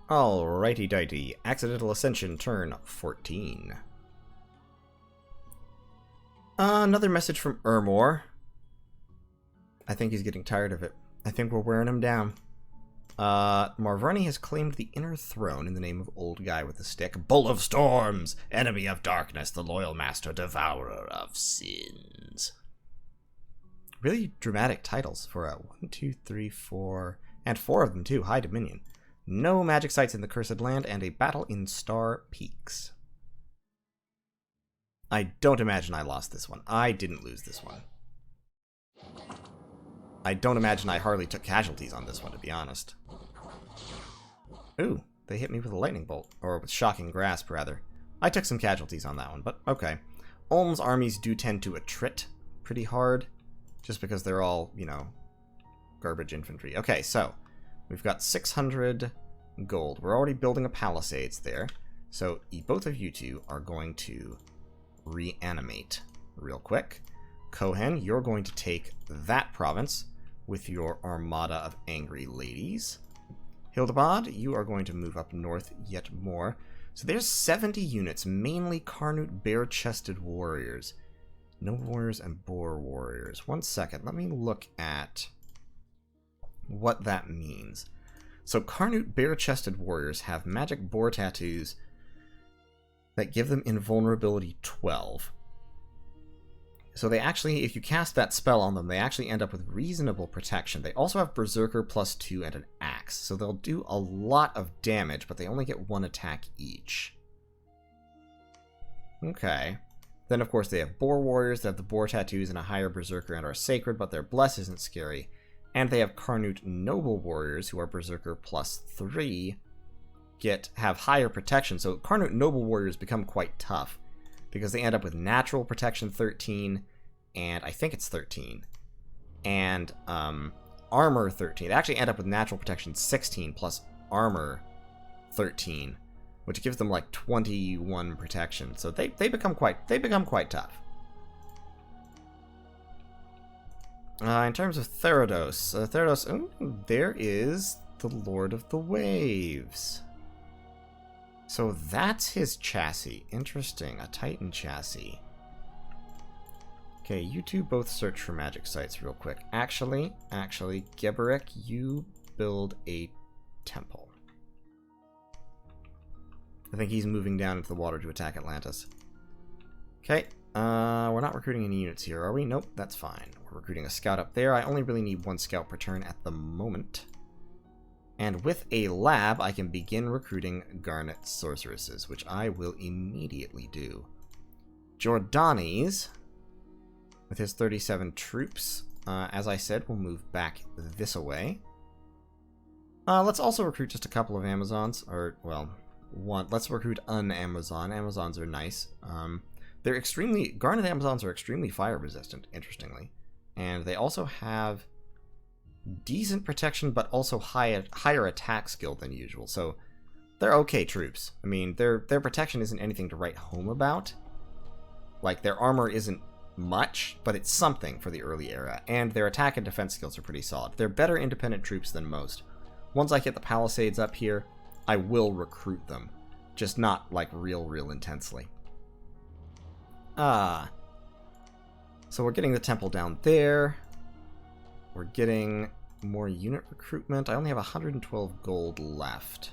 Alrighty dighty. Accidental Ascension, turn 14. Another message from Ermor. I think he's getting tired of it. I think we're wearing him down. Marverni has claimed the inner throne in the name of Old Guy with the Stick. Bull of Storms! Enemy of Darkness, the Loyal Master, Devourer of Sins. Really dramatic titles for a 1, 2, 3, 4, and 4 of them too. High Dominion. No magic sites in the Cursed Land, and a battle in Star Peaks. I don't imagine I lost this one. I didn't lose this one. I don't imagine I hardly took casualties on this one, to be honest. Ooh, they hit me with a lightning bolt. Or with shocking grasp, rather. I took some casualties on that one, but okay. Ulm's armies do tend to attrit pretty hard, just because they're all, you know, garbage infantry. Okay, so we've got 600 gold. We're already building a palisades there. So both of you two are going to reanimate real quick. Kohen, you're going to take that province with your armada of angry ladies. Hildebad, you are going to move up north yet more. So there's 70 units, mainly Carnute bare-chested warriors. Noble warriors and boar warriors. One second, let me look at what that means. So Carnute bare-chested warriors have magic boar tattoos that give them invulnerability 12. So they actually, if you cast that spell on them, they actually end up with reasonable protection. They also have Berserker +2 and an axe. So they'll do a lot of damage, but they only get 1 attack each. Okay. Then, of course, they have Boar Warriors that have the Boar Tattoos and a higher Berserker and are sacred, but their Bless isn't scary. And they have Carnute Noble Warriors, who are Berserker +3, have higher protection. So Carnute Noble Warriors become quite tough, because they end up with natural protection 13, and I think it's 13, and armor 13. They actually end up with natural protection 16 plus armor 13, which gives them like 21 protection. So they become quite tough. In terms of Therados, there is the Lord of the Waves. So that's his chassis. Interesting. A Titan chassis. Okay, you two both search for magic sites real quick. Actually, Geberek, you build a temple. I think he's moving down into the water to attack Atlantis. Okay, we're not recruiting any units here, are we? Nope, that's fine. We're recruiting a scout up there. I only really need 1 scout per turn at the moment. And with a lab, I can begin recruiting Garnet Sorceresses, which I will immediately do. Jordanes, with his 37 troops, as I said, will move back this way. Let's also recruit just a couple of Amazons, or, well, one. Let's recruit an Amazon. Amazons are nice. Garnet Amazons are extremely fire resistant, interestingly. And they also have decent protection, but also higher attack skill than usual. So they're okay troops. I mean, their protection isn't anything to write home about. Like, their armor isn't much, but it's something for the early era. And their attack and defense skills are pretty solid. They're better independent troops than most. Once I get the palisades up here, I will recruit them. Just not, like, real intensely. So we're getting the temple down there. We're getting more unit recruitment. I only have 112 gold left.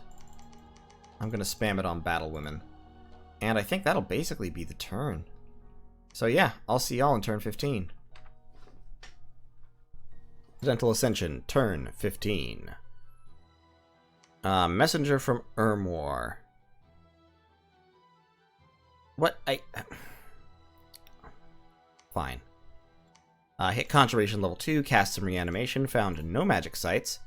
I'm going to spam it on Battle Women. And I think that'll basically be the turn. So yeah, I'll see y'all in turn 15. Accidental Ascension, turn 15. Messenger from Ermor. What? Fine. Hit Conjuration level 2, cast some reanimation, found no magic sites.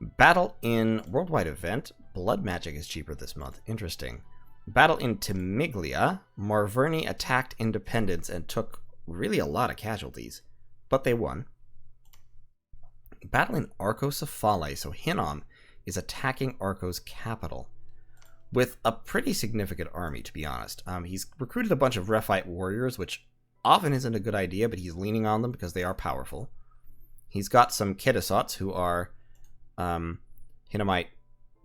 Battle in worldwide event. Blood magic is cheaper this month. Interesting. Battle in Timiglia. Marverni attacked Independence and took really a lot of casualties, but they won. Battle in Arcocephale. So Hinnom is attacking Arco's capital with a pretty significant army, to be honest. He's recruited a bunch of Rephite warriors, which often isn't a good idea, but he's leaning on them because they are powerful. He's got some Kedisots who are Hinnomite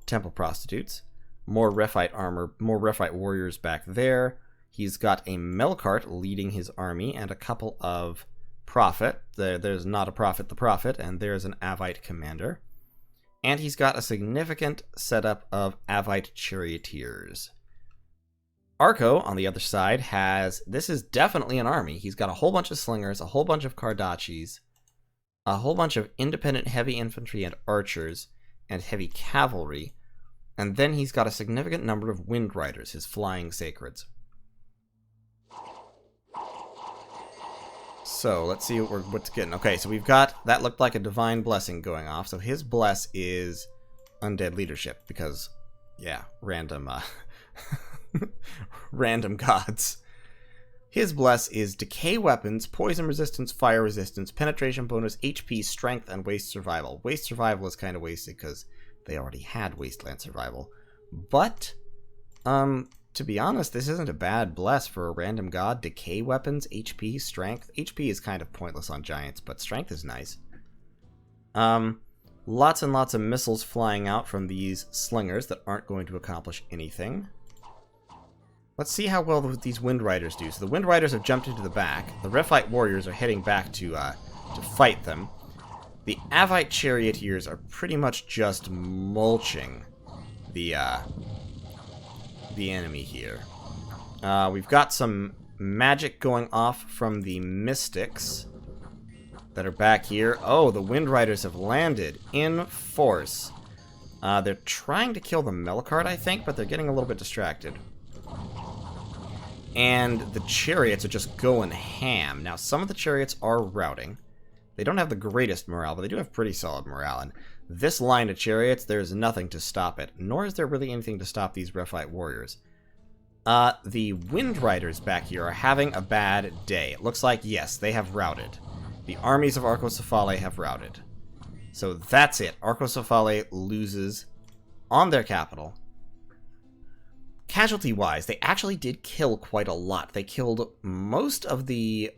temple prostitutes. More Rephite armor, more Rephite warriors back there. He's got a Melkart leading his army and a couple of Prophet. There's not a Prophet the Prophet, and there's an Avite commander. And he's got a significant setup of Avite charioteers. Arco, on the other side, this is definitely an army. He's got a whole bunch of slingers, a whole bunch of Kardachis, a whole bunch of independent heavy infantry and archers, and heavy cavalry. And then he's got a significant number of Wind Riders, his flying sacreds. So, let's see what's getting. Okay, so we've got, that looked like a divine blessing going off. So his bless is undead leadership, because, yeah, random, random gods. His bless is decay weapons, poison resistance, fire resistance, penetration bonus, HP, strength, and waste survival. Waste survival is kind of wasted because they already had wasteland survival. But, to be honest, this isn't a bad bless for a random god. Decay weapons, HP, strength. HP is kind of pointless on giants, but strength is nice. Lots and lots of missiles flying out from these slingers that aren't going to accomplish anything. Let's see how well these Wind Riders do. So the Wind Riders have jumped into the back. The Rephite warriors are heading back to fight them. The Avite charioteers are pretty much just mulching the enemy here. We've got some magic going off from the Mystics that are back here. Oh, the Wind Riders have landed in force. They're trying to kill the Melkart, I think, but they're getting a little bit distracted. And the chariots are just going ham. Now, some of the chariots are routing. They don't have the greatest morale, but they do have pretty solid morale. And this line of chariots, there's nothing to stop it. Nor is there really anything to stop these Rephite warriors. The Wind Riders back here are having a bad day. It looks like, yes, they have routed. The armies of Arcocephale have routed. So that's it. Arcocephale loses on their capital. Casualty-wise, they actually did kill quite a lot. They killed most of the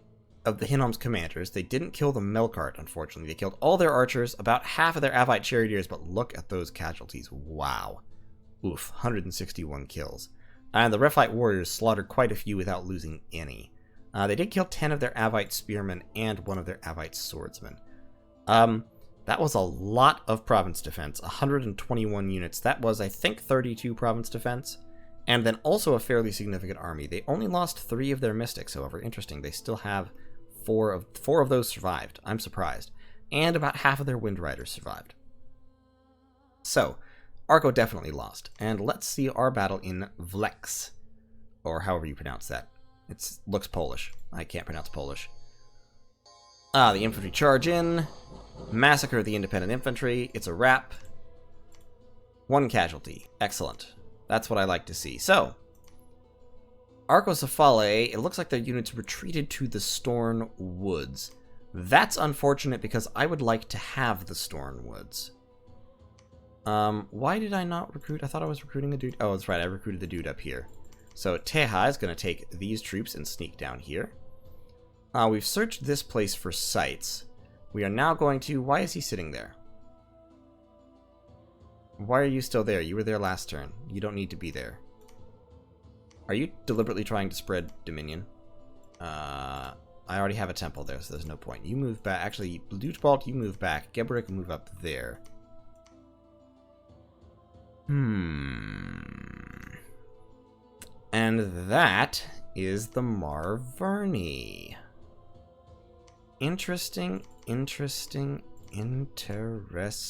Hinnom's commanders. They didn't kill the Melkart, unfortunately. They killed all their archers, about half of their Avite charioteers, but look at those casualties. Wow. Oof, 161 kills. And the Rephite warriors slaughtered quite a few without losing any. They did kill 10 of their Avite spearmen and one of their Avite swordsmen. That was a lot of province defense. 121 units. That was, I think, 32 province defense. And then also a fairly significant army. They only lost 3 of their mystics, however. Interesting. They still have 4 of those survived. I'm surprised. And about half of their Wind Riders survived. So, Arco definitely lost. And let's see our battle in Vlex. Or however you pronounce that. It looks Polish. I can't pronounce Polish. The infantry charge in. Massacre the independent infantry. It's a wrap. 1 casualty. Excellent. That's what I like to see. So, Arcocephale, it looks like their units retreated to the Storn Woods. That's unfortunate because I would like to have the Storn Woods. Why did I not recruit? I thought I was recruiting a dude. Oh, that's right. I recruited the dude up here. So, Teha is going to take these troops and sneak down here. We've searched this place for sites. We are now going to... Why is he sitting there? Why are you still there? You were there last turn. You don't need to be there. Are you deliberately trying to spread Dominion? I already have a temple there, so there's no point. You move back. Actually, Blutbalt, you move back. Geberik, move up there. And that is the Marverni. Interesting, interesting, interesting.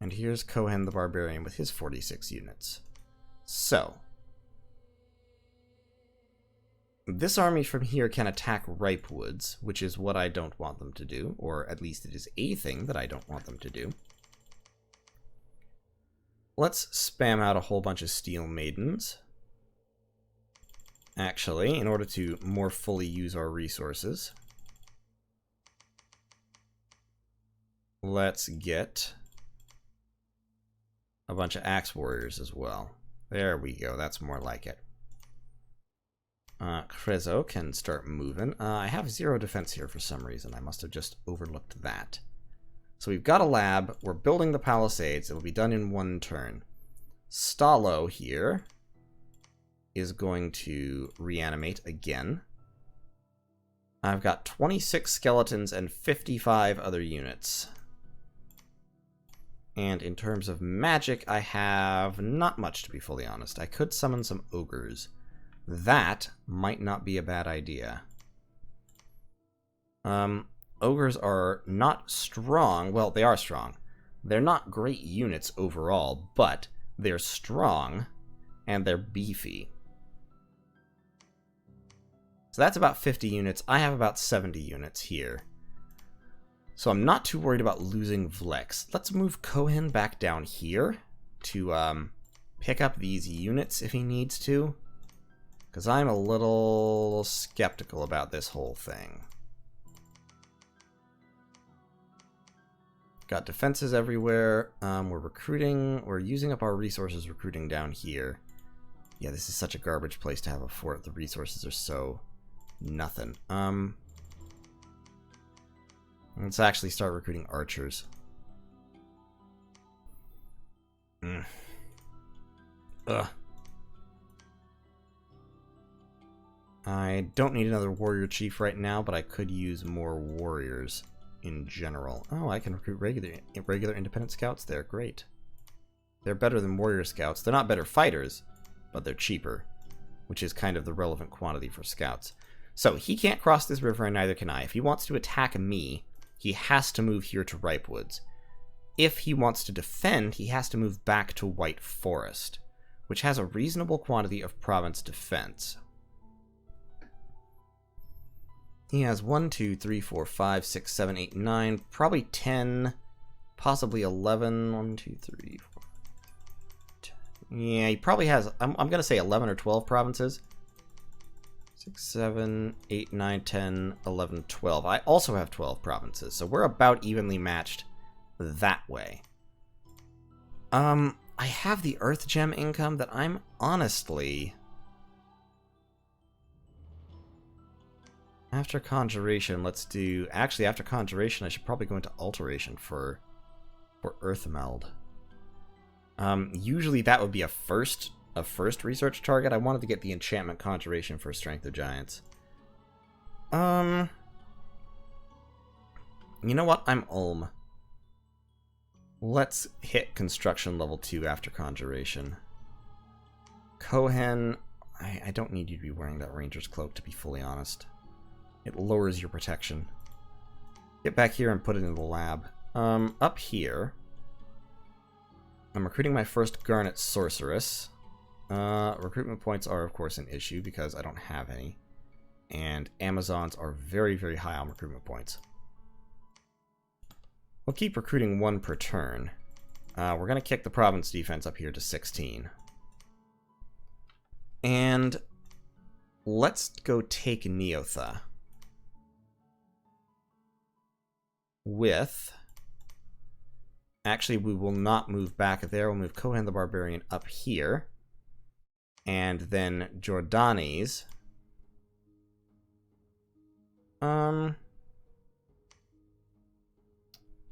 And here's Kohen the Barbarian with his 46 units. So, this army from here can attack Ripe Woods, which is what I don't want them to do, or at least it is a thing that I don't want them to do. Let's spam out a whole bunch of Steel Maidens. Actually, in order to more fully use our resources, let's get a bunch of Axe Warriors as well. There we go, that's more like it. Krezo can start moving. I have 0 defense here for some reason. I must have just overlooked that. So we've got a lab. We're building the palisades. It'll be done in 1 turn. Stalo here is going to reanimate again. I've got 26 skeletons and 55 other units. And in terms of magic, I have not much, to be fully honest. I could summon some ogres. That might not be a bad idea. Ogres are not strong. Well, they are strong. They're not great units overall, but they're strong and they're beefy. So that's about 50 units. I have about 70 units here. So I'm not too worried about losing Vlex. Let's move Cohen back down here to pick up these units if he needs to. Because I'm a little skeptical about this whole thing. Got defenses everywhere. We're recruiting. We're using up our resources recruiting down here. Yeah, this is such a garbage place to have a fort. The resources are so nothing. Let's actually start recruiting archers. Ugh. I don't need another warrior chief right now, but I could use more warriors in general. Oh, I can recruit regular independent scouts there. Great. They're better than warrior scouts. They're not better fighters, but they're cheaper, which is kind of the relevant quantity for scouts. So he can't cross this river, and neither can I. If he wants to attack me, he has to move here to Ripewoods. If he wants to defend, he has to move back to White Forest, which has a reasonable quantity of province defense. He has 1, 2, 3, 4, 5, 6, 7, 8, 9, probably 10, possibly 11. 1, 2, 3, 4. 10. Yeah, he probably has, I'm going to say 11 or 12 provinces. 6, 7, 8, 9, 10, 11, 12. I also have 12 provinces, so we're about evenly matched that way. I have the Earth Gem income that I'm honestly... After Conjuration, let's do... Actually, after Conjuration, I should probably go into Alteration for Earth Meld. Usually that would be a first research target. I wanted to get the Enchantment Conjuration for Strength of Giants. You know what? I'm Ulm. Let's hit Construction level 2 after Conjuration. Cohen, I don't need you to be wearing that Ranger's Cloak, to be fully honest. It lowers your protection. Get back here and put it in the lab. Up here, I'm recruiting my first Garnet Sorceress. Recruitment points are, of course, an issue because I don't have any. And Amazons are very, very high on recruitment points. We'll keep recruiting 1 per turn. We're going to kick the province defense up here to 16. And let's go take Neotha. With... Actually, we will not move back there. We'll move Kohen the Barbarian up here. And then Jordanes.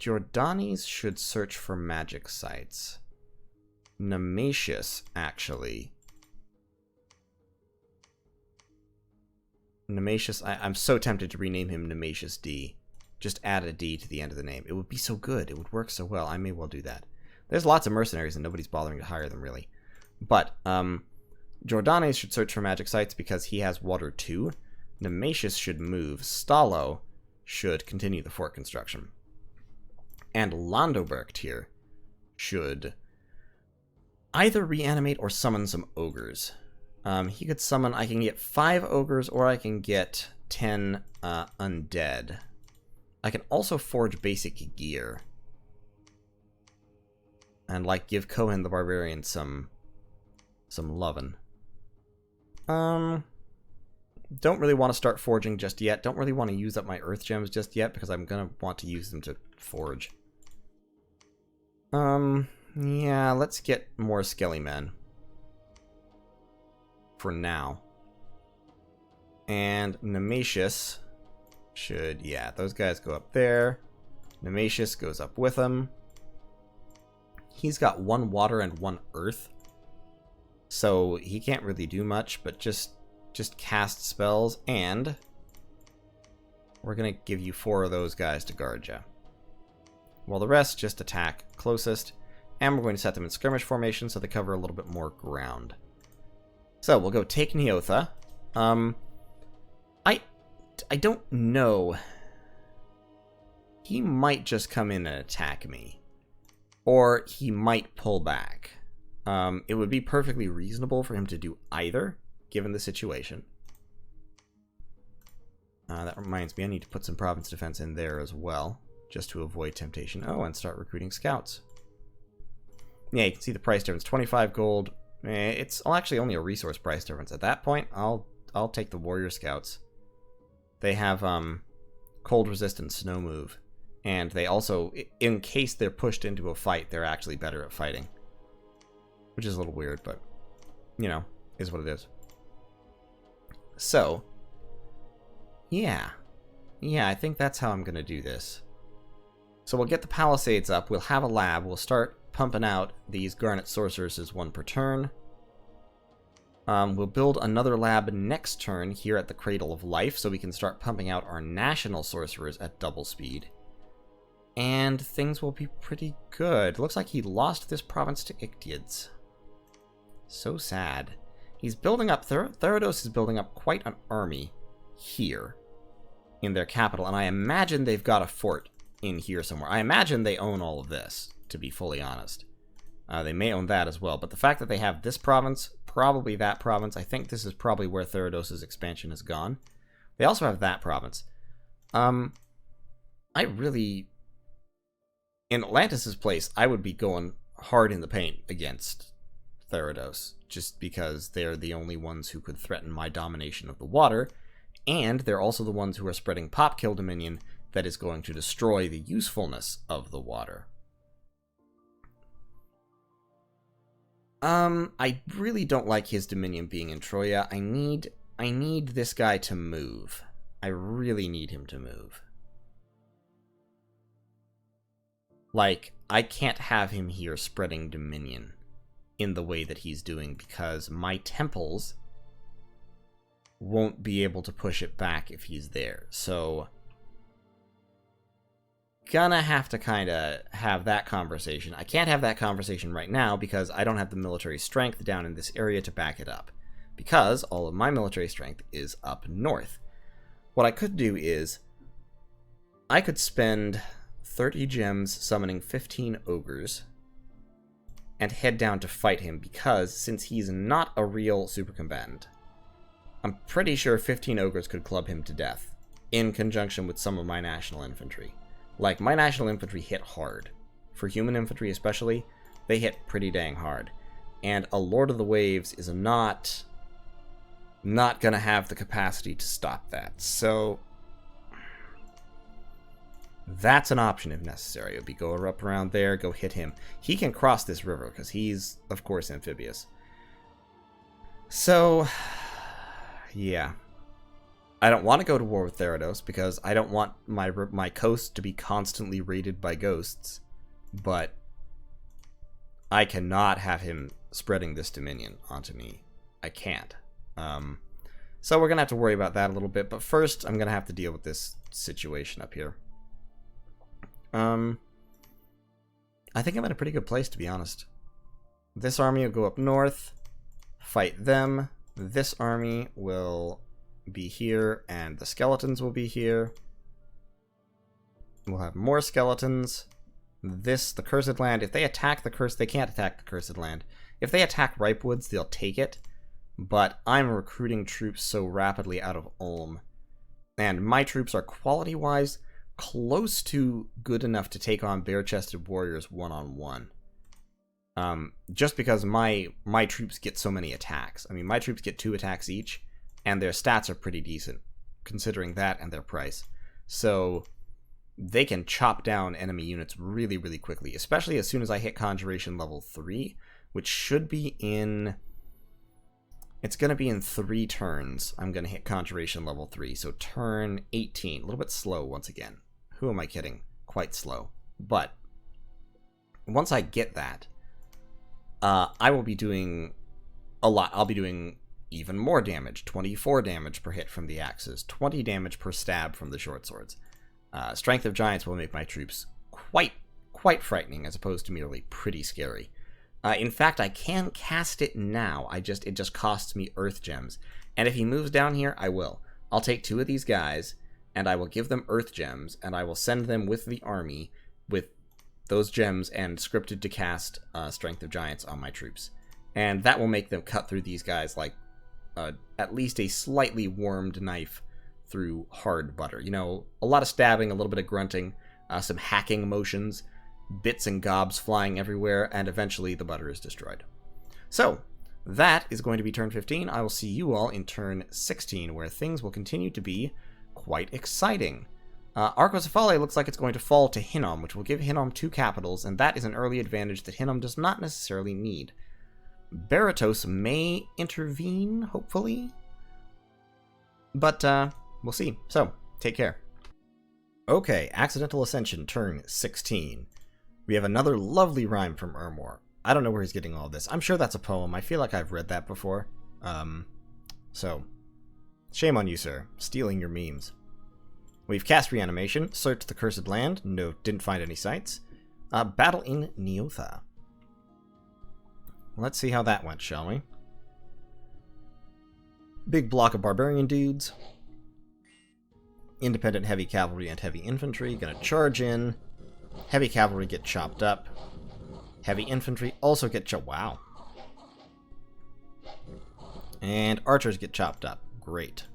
Jordanes should search for magic sites. Nemesius, actually. Nemesius, I'm so tempted to rename him Nemesius D. Just add a D to the end of the name. It would be so good. It would work so well. I may well do that. There's lots of mercenaries and nobody's bothering to hire them, really. But, Jordanes should search for magic sites because he has water too. Nemesius should move. Stalo should continue the fort construction. And Landobergt here should either reanimate or summon some ogres. He could summon... I can get 5 ogres or I can get 10 undead. I can also forge basic gear. And, like, give Cohen the Barbarian some lovin'. Don't really want to start forging just yet. Don't really want to use up my earth gems just yet because I'm going to want to use them to forge. Yeah, let's get more Skelly Men. For now. And Nemesius should, yeah, those guys go up there. Nemesius goes up with him. He's got 1 water and 1 earth. So he can't really do much, but just cast spells. And we're going to give you 4 of those guys to guard you. While the rest just attack closest. And we're going to set them in skirmish formation so they cover a little bit more ground. So we'll go take Neotha. I don't know. He might just come in and attack me. Or he might pull back. It would be perfectly reasonable for him to do either, given the situation. That reminds me, I need to put some province defense in there as well, just to avoid temptation. Oh, and start recruiting scouts. Yeah, you can see the price difference, 25 gold. It's actually only a resource price difference. At that point, I'll take the warrior scouts. They have cold resistant snow move, and they also, in case they're pushed into a fight, they're actually better at fighting. Which is a little weird, but, you know, is what it is. So, yeah. Yeah, I think that's how I'm going to do this. So we'll get the palisades up, we'll have a lab, we'll start pumping out these Garnet Sorceresses 1 per turn. We'll build another lab next turn here at the Cradle of Life, so we can start pumping out our national sorcerers at double speed. And things will be pretty good. Looks like he lost this province to Ictiads. So sad. He's building up, Therados is building up quite an army here in their capital, and I imagine they've got a fort in here somewhere. I imagine they own all of this, to be fully honest. They may own that as well, but the fact that they have this province, probably that province, I think this is probably where Therados' expansion has gone. They also have that province. I really... In Atlantis' place, I would be going hard in the paint against Therados, just because they're the only ones who could threaten my domination of the water, and they're also the ones who are spreading Popkill Dominion that is going to destroy the usefulness of the water. I really don't like his Dominion being in Troya. I need this guy to move. I really need him to move. Like, I can't have him here spreading Dominion in the way that he's doing, because my temples won't be able to push it back if he's there. So, gonna have to kind of have that conversation. I can't have that conversation right now because I don't have the military strength down in this area to back it up, because all of my military strength is up north. What I could do is I could spend 30 gems summoning 15 ogres and head down to fight him, because since he's not a real supercombatant, I'm pretty sure 15 ogres could club him to death in conjunction with some of my national infantry. Like, my national infantry hit hard. For human infantry especially, they hit pretty dang hard. And a Lord of the Waves is not gonna have the capacity to stop that. So, that's an option if necessary. It would be go up around there, go hit him. He can cross this river, because he's, of course, amphibious. So, yeah. I don't want to go to war with Therados, because I don't want my coast to be constantly raided by ghosts. But I cannot have him spreading this Dominion onto me. I can't. So we're going to have to worry about that a little bit. But first, I'm going to have to deal with this situation up here. I think I'm in a pretty good place, to be honest. This army will go up north, fight them. This army will be here, and the skeletons will be here. We'll have more skeletons. The Cursed Land, if they attack the Cursed... They can't attack the Cursed Land. If they attack Ripewoods, they'll take it. But I'm recruiting troops so rapidly out of Ulm. And my troops are quality-wise close to good enough to take on bare-chested warriors one-on-one. Just because my troops get so many attacks. I mean, my troops get 2 attacks each, and their stats are pretty decent, considering that and their price. So they can chop down enemy units really, really quickly, especially as soon as I hit Conjuration level 3, which should be in It's going to be in 3 turns. I'm going to hit Conjuration level 3. So turn 18. A little bit slow once again. Who am I kidding? Quite slow. But once I get that, I will be doing a lot. I'll be doing even more damage. 24 damage per hit from the axes. 20 damage per stab from the short swords. Strength of Giants will make my troops quite frightening, as opposed to merely pretty scary. In fact, I can cast it now. It just costs me Earth Gems. And if he moves down here, I will. I'll take 2 of these guys, and I will give them Earth Gems, and I will send them with the army with those gems and scripted to cast Strength of Giants on my troops. And that will make them cut through these guys like at least a slightly warmed knife through hard butter. You know, a lot of stabbing, a little bit of grunting, some hacking motions, bits and gobs flying everywhere, and eventually the butter is destroyed. So, that is going to be turn 15. I will see you all in turn 16, where things will continue to be quite exciting. Arcocephale looks like it's going to fall to Hinnom, which will give Hinnom 2 capitals, and that is an early advantage that Hinnom does not necessarily need. Baratos may intervene, hopefully, but we'll see. So, take care. Okay, Accidental Ascension, turn 16. We have another lovely rhyme from Ermor. I don't know where he's getting all this. I'm sure that's a poem. I feel like I've read that before. So, shame on you, sir. Stealing your memes. We've cast Reanimation, searched the Cursed Land. No, didn't find any sites. Battle in Neotha. Let's see how that went, shall we? Big block of barbarian dudes. Independent heavy cavalry and heavy infantry. Gonna charge in. Heavy cavalry get chopped up. Heavy infantry also get chopped. Wow. And archers get chopped up. Great.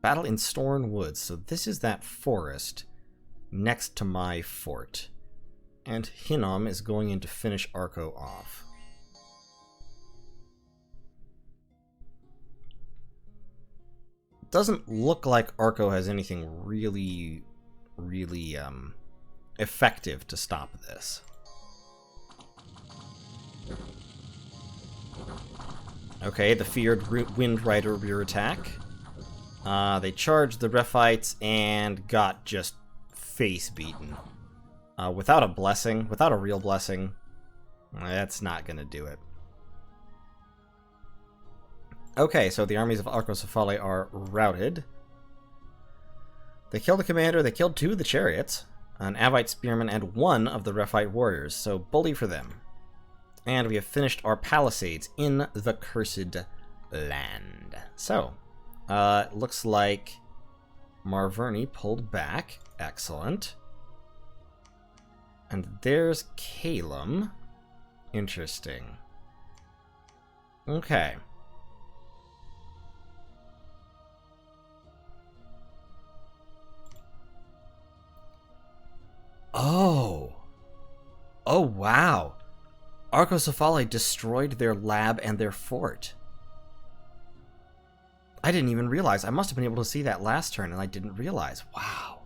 Battle in Storn Woods. So this is that forest next to my fort. And Hinnom is going in to finish Arco off. Doesn't look like Arco has anything really effective to stop this. Okay, the feared Wind Rider rear attack. They charged the Rephites and got just face beaten. Without a blessing, without a real blessing, that's not gonna do it. Okay, so the armies of Arcocephale are routed. They killed the commander, they killed 2 of the chariots, an Avite spearman, and 1 of the Rephite warriors, so bully for them. And we have finished our palisades in the Cursed Land. So, looks like Marverni pulled back. Excellent. And there's Calum. Interesting. Okay. Oh. Oh, wow. Arcocephale destroyed their lab and their fort. I didn't even realize. I must have been able to see that last turn, and I didn't realize. Wow.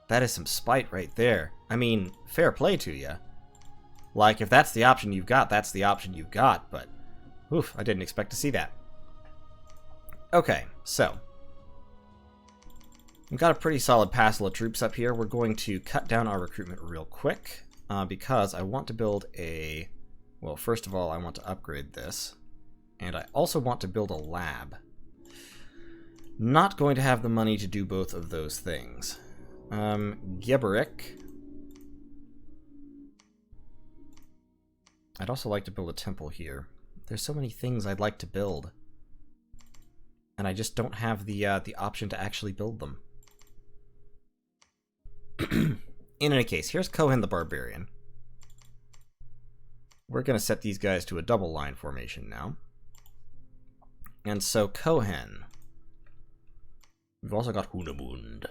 That is some spite right there. I mean, fair play to you. Like, if that's the option you've got, that's the option you've got, but... oof, I didn't expect to see that. Okay, so... we've got a pretty solid passel of troops up here. We're going to cut down our recruitment real quick, because I want to build a... well, first of all, I want to upgrade this. And I also want to build a lab. Not going to have the money to do both of those things. Geberik. I'd also like to build a temple here. There's so many things I'd like to build. And I just don't have the option to actually build them. In any case, here's Kohen the Barbarian. We're going to set these guys to a double line formation now. And so Kohen. We've also got Hunamund.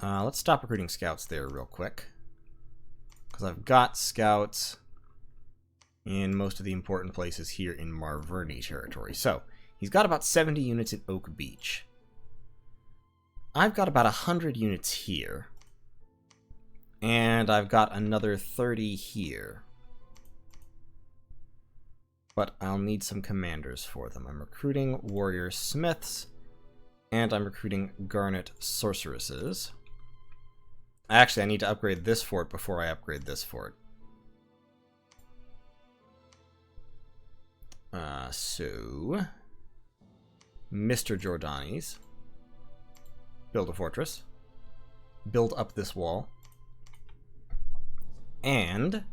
Let's stop recruiting scouts there real quick. Because I've got scouts in most of the important places here in Marverni territory. So, he's got about 70 units in Oak Beach. I've got about 100 units here. And I've got another 30 here. but I'll need some commanders for them. I'm recruiting warrior smiths, and I'm recruiting garnet sorceresses. Actually, I need to upgrade this fort before I upgrade this fort. So, Mr. Jordanis, build a fortress, build up this wall, and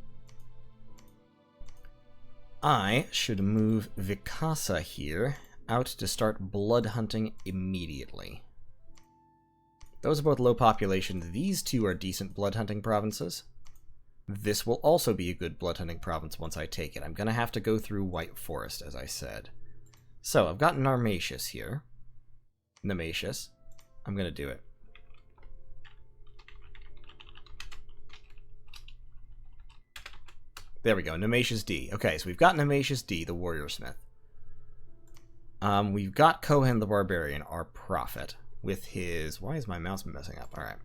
I should move Vikasa here out to start blood hunting immediately. Those are both low population. These two are decent blood hunting provinces. This will also be a good blood hunting province once I take it. I'm going to have to go through White Forest, as I said. So, I've got Nemesius here. Nemesius. I'm going to do it. There we go, Nemesius D. Okay, so we've got Nemesius D, the warrior smith. We've got Kohen the barbarian, our prophet, with his... Why is my mouse messing up? Alright.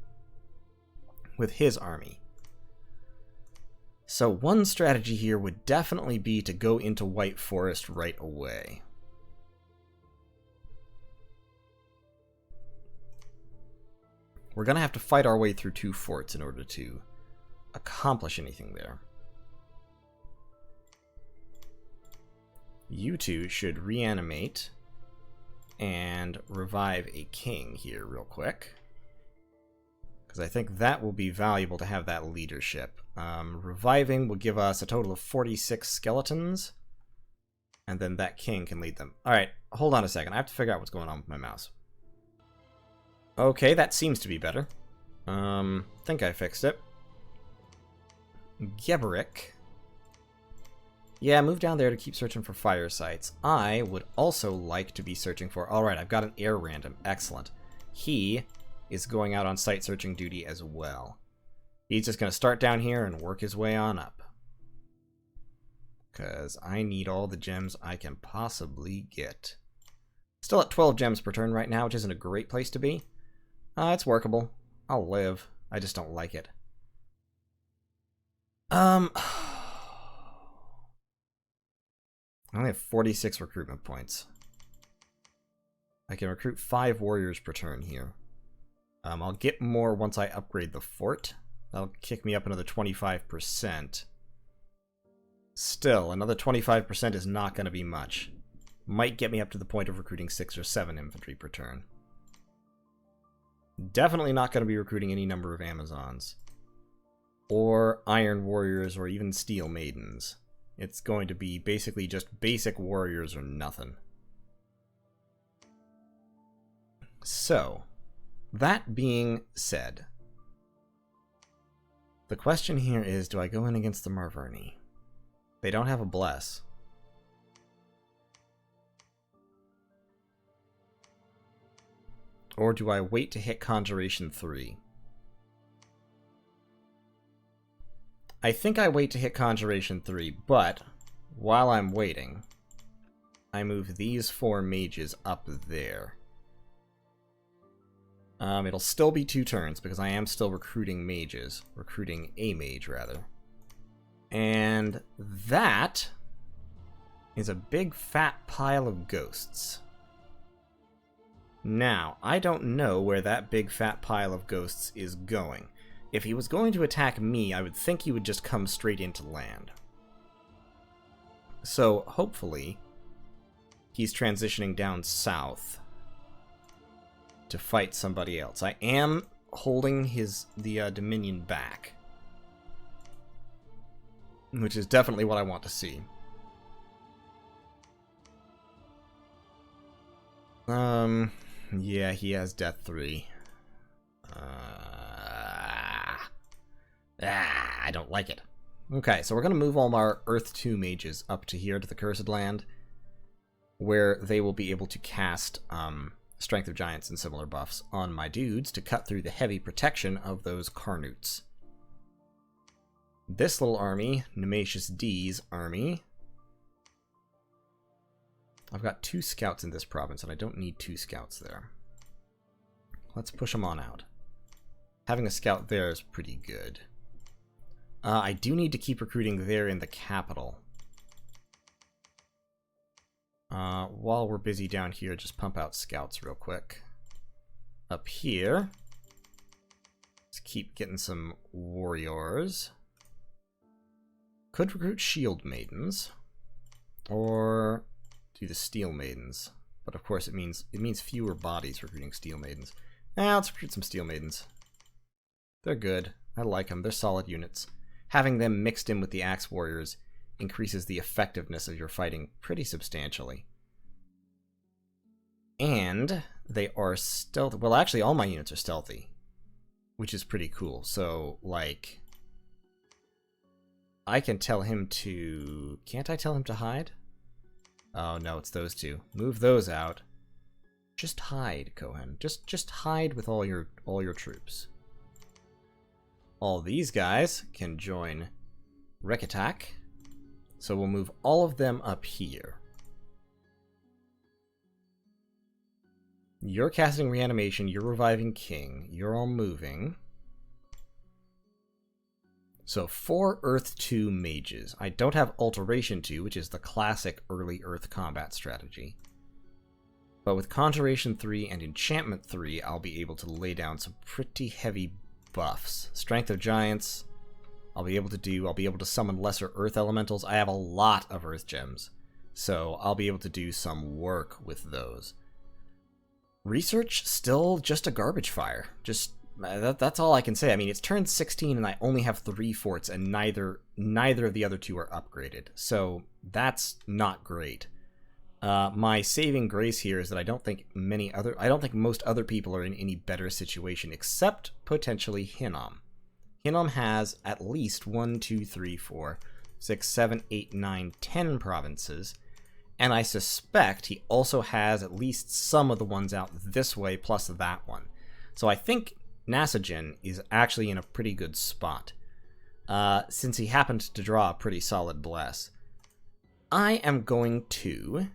With his army. So one strategy here would definitely be to go into White Forest right away. We're going to have to fight our way through 2 forts in order to accomplish anything there. You two should reanimate and revive a king here real quick, because I think that will be valuable to have that leadership. Reviving will give us a total of 46 skeletons, and then that king can lead them. Alright, hold on a second. I have to figure out what's going on with my mouse. Okay, that seems to be better. Think I fixed it. Geberick. Yeah, move down there to keep searching for fire sites. I would also like to be searching for... Alright, I've got an air random. Excellent. He is going out on site searching duty as well. He's just going to start down here and work his way on up. Because I need all the gems I can possibly get. Still at 12 gems per turn right now, which isn't a great place to be. It's workable. I'll live. I just don't like it. I only have 46 recruitment points. I can recruit 5 warriors per turn here. I'll get more once I upgrade the fort. That'll kick me up another 25%. Still, another 25% is not going to be much. Might get me up to the point of recruiting 6 or 7 infantry per turn. Definitely not going to be recruiting any number of Amazons. Or Iron Warriors, or even Steel Maidens. It's going to be basically just basic warriors or nothing. So, that being said, the question here is, do I go in against the Marverni? They don't have a bless. Or do I wait to hit Conjuration 3? I think I wait to hit Conjuration 3, but while I'm waiting, I move these 4 mages up there. It'll still be 2 turns, because I am still recruiting mages. Recruiting a mage, rather. And that is a big fat pile of ghosts. Now, I don't know where that big fat pile of ghosts is going. If he was going to attack me, I would think he would just come straight into land. So, hopefully, he's transitioning down south to fight somebody else. I am holding the Dominion back, which is definitely what I want to see. Yeah, he has Death 3. I don't like it. Okay, so we're going to move all our Earth 2 mages up to here to the Cursed Land, where they will be able to cast Strength of Giants and similar buffs on my dudes to cut through the heavy protection of those Carnoots. This little army, Nemesius D's army... I've got 2 scouts in this province, and I don't need 2 scouts there. Let's push them on out. Having a scout there is pretty good. I do need to keep recruiting there in the capital. While we're busy down here, just pump out scouts real quick. Up here, let's keep getting some warriors. Could recruit shield maidens, or do the steel maidens. But of course, it means fewer bodies recruiting steel maidens. Let's recruit some steel maidens. They're good. I like them. They're solid units. Having them mixed in with the axe warriors increases the effectiveness of your fighting pretty substantially. And they are stealthy. Well, actually, all my units are stealthy, which is pretty cool. So, like, I can tell him to... Can't I tell him to hide? Oh, no, it's those two. Move those out. Just hide, Kohen. Just hide with all your troops. All these guys can join Wreck Attack. So we'll move all of them up here. You're casting Reanimation, you're reviving King, you're all moving. So 4 Earth 2 mages. I don't have Alteration 2, which is the classic early Earth combat strategy. But with Conjuration 3 and Enchantment 3, I'll be able to lay down some pretty heavy buffs. Strength of Giants, I'll be able to summon lesser Earth Elementals. I have a lot of Earth Gems, so I'll be able to do some work with those. Research, still just a garbage fire. Just that's all I can say. I mean, it's turn 16 and I only have 3 forts, and neither of the other 2 are upgraded. So that's not great. My saving grace here is that I don't think most other people are in any better situation, except potentially Hinnom. Hinnom has at least 1, 2, 3, 4, 6, 7, 8, 9, 10 provinces. And I suspect he also has at least some of the ones out this way, plus that one. So I think Nasajin is actually in a pretty good spot, since he happened to draw a pretty solid bless. I am going to...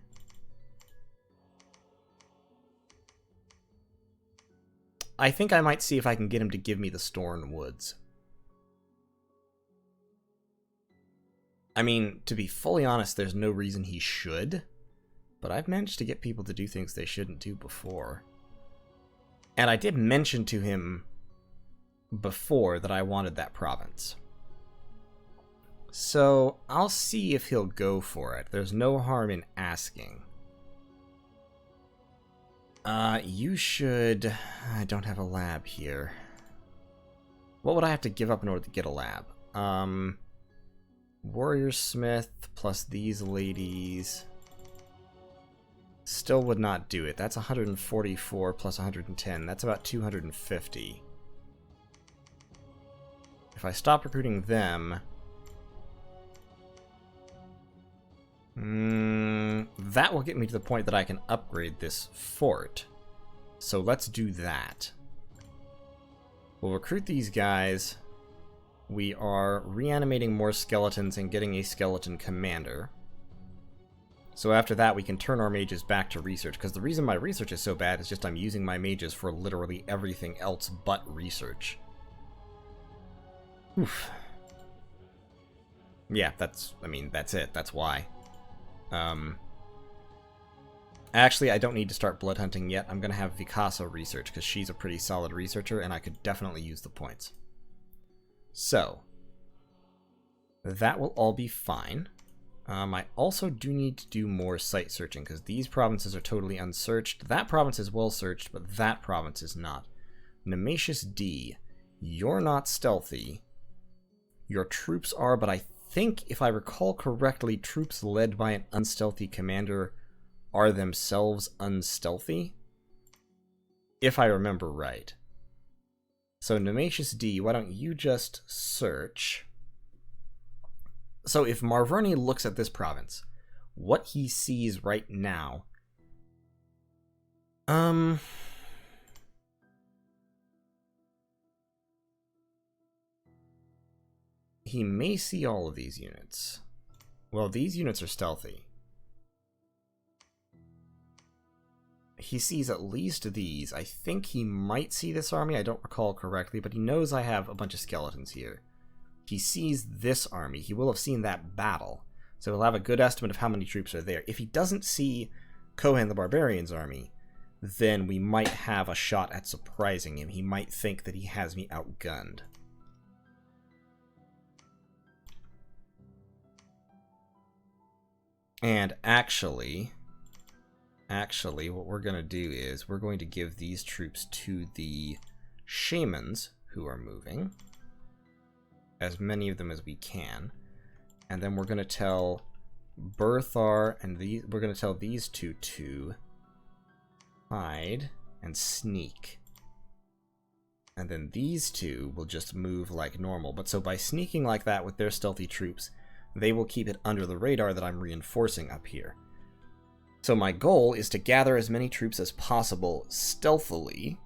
I think I might see if I can get him to give me the Storn Woods. I mean, to be fully honest, there's no reason he should, but I've managed to get people to do things they shouldn't do before. And I did mention to him before that I wanted that province. So I'll see if he'll go for it. There's no harm in asking. You should... I don't have a lab here. What would I have to give up in order to get a lab? Warrior Smith plus these ladies still would not do it. That's 144 plus 110. That's about 250. If I stop recruiting them... that will get me to the point that I can upgrade this fort. So let's do that. We'll recruit these guys. We are reanimating more skeletons and getting a skeleton commander. So after that, we can turn our mages back to research, because the reason my research is so bad is just I'm using my mages for literally everything else but research. Oof. Yeah, that's it. That's why. Actually, I don't need to start blood hunting yet. I'm going to have Vikasa research, because she's a pretty solid researcher, and I could definitely use the points. So, that will all be fine. I also do need to do more site searching, because these provinces are totally unsearched. That province is well searched, but that province is not. Nemesius D, you're not stealthy. Your troops are, but I think, if I recall correctly, troops led by an unstealthy commander are themselves unstealthy, if I remember right. So Nemesius D, why don't you just search? So if Marverni looks at this province, what he sees right now... he may see all of these units. Well, these units are stealthy. He sees at least these. I think he might see this army. I don't recall correctly, but he knows I have a bunch of skeletons here. He sees this army. He will have seen that battle. So he'll have a good estimate of how many troops are there. If he doesn't see Kohen the Barbarian's army, then we might have a shot at surprising him. He might think that he has me outgunned. And actually, what we're going to do is we're going to give these troops to the shamans who are moving. As many of them as we can. And then we're going to tell Berthar and we're going to tell these two to hide and sneak. And then these two will just move like normal. But so by sneaking like that with their stealthy troops, they will keep it under the radar that I'm reinforcing up here. So my goal is to gather as many troops as possible stealthily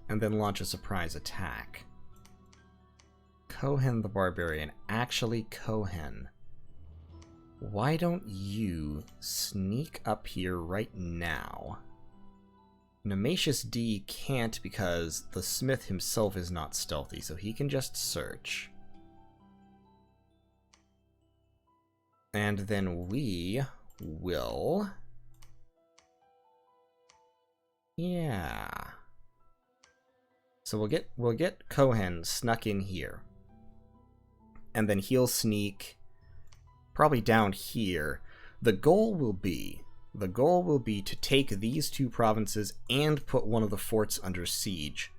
and then launch a surprise attack. Kohen the Barbarian. Actually, Kohen, why don't you sneak up here right now? Nemesius D can't because the smith himself is not stealthy, so he can just search. And then we will... Yeah. So we'll get Kohen snuck in here. And then he'll sneak probably down here. The goal will be to take these two provinces and put one of the forts under siege,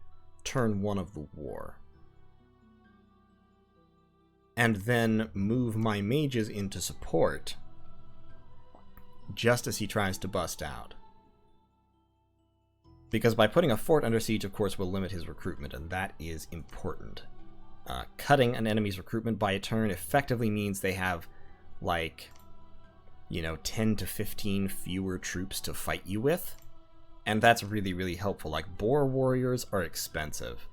turn one of the war. And then move my mages into support just as he tries to bust out. Because by putting a fort under siege, of course, will limit his recruitment, and that is important. Cutting an enemy's recruitment by a turn effectively means they have, like, 10 to 15 fewer troops to fight you with. And that's really, really helpful. Like, Boar warriors are expensive.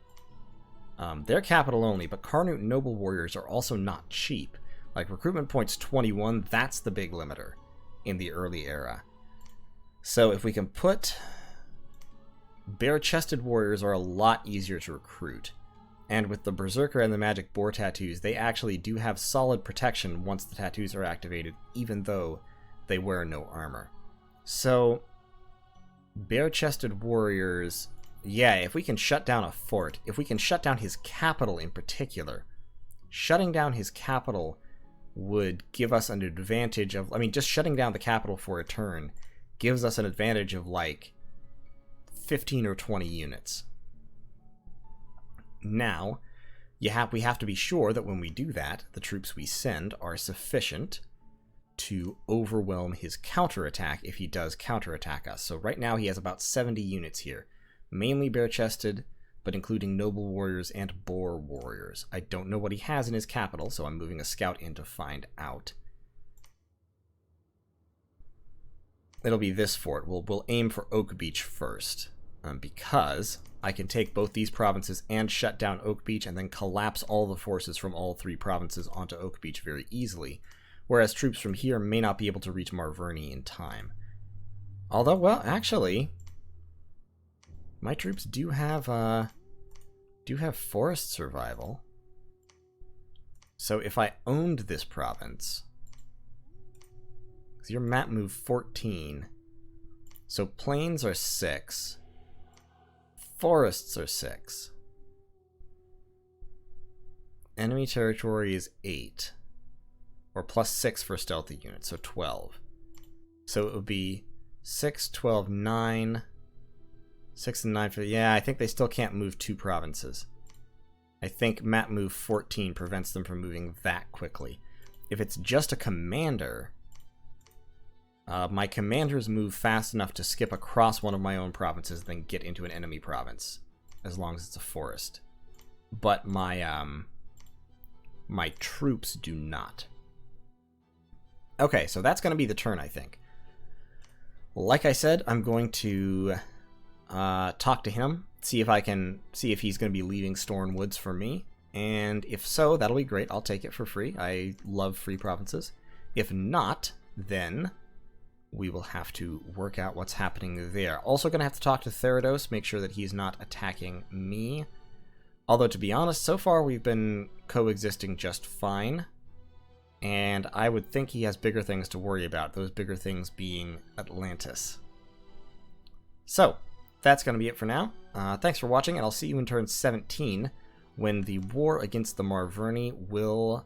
They're capital only, but Carnute noble warriors are also not cheap. Like, recruitment points 21, that's the big limiter in the early era. So if we can put... Bare-chested warriors are a lot easier to recruit. And with the Berserker and the Magic Boar tattoos, they actually do have solid protection once the tattoos are activated, even though they wear no armor. So, bare-chested warriors... Yeah, if we can shut down a fort, if we can shut down his capital in particular, shutting down his capital would give us an advantage of... I mean, just shutting down the capital for a turn gives us an advantage of, like, 15 or 20 units. Now, we have to be sure that when we do that, the troops we send are sufficient to overwhelm his counterattack if he does counterattack us. So right now he has about 70 units here. Mainly bare-chested, but including noble warriors and boar warriors. I don't know what he has in his capital, so I'm moving a scout in to find out. It'll be this fort. We'll aim for Oak Beach first, because I can take both these provinces and shut down Oak Beach and then collapse all the forces from all three provinces onto Oak Beach very easily, whereas troops from here may not be able to reach Marverny in time. Although, well, actually... my troops do have forest survival. So if I owned this province, because your map moved 14, so plains are 6, forests are 6, enemy territory is 8, or plus 6 for stealthy units, so 12. So it would be 6, 12, 9... 6 and 9 for... Yeah, I think they still can't move 2 provinces. I think map move 14 prevents them from moving that quickly. If it's just a commander, my commanders move fast enough to skip across one of my own provinces and then get into an enemy province, as long as it's a forest. But my my troops do not. Okay, so that's going to be the turn, I think. Like I said, I'm going to... talk to him, see if he's going to be leaving Storn Woods for me, and if so, that'll be great. I'll take it for free. I love free provinces. If not, then we will have to work out what's happening there. Also going to have to talk to Therados, make sure that he's not attacking me. Although, to be honest, so far we've been coexisting just fine. And I would think he has bigger things to worry about, those bigger things being Atlantis. So, that's going to be it for now. Thanks for watching, and I'll see you in turn 17, when the war against the Marverni will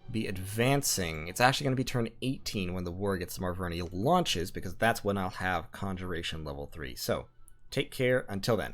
be advancing. It's actually going to be turn 18 when the war against the Marverni launches, because that's when I'll have Conjuration level 3. So, take care until then.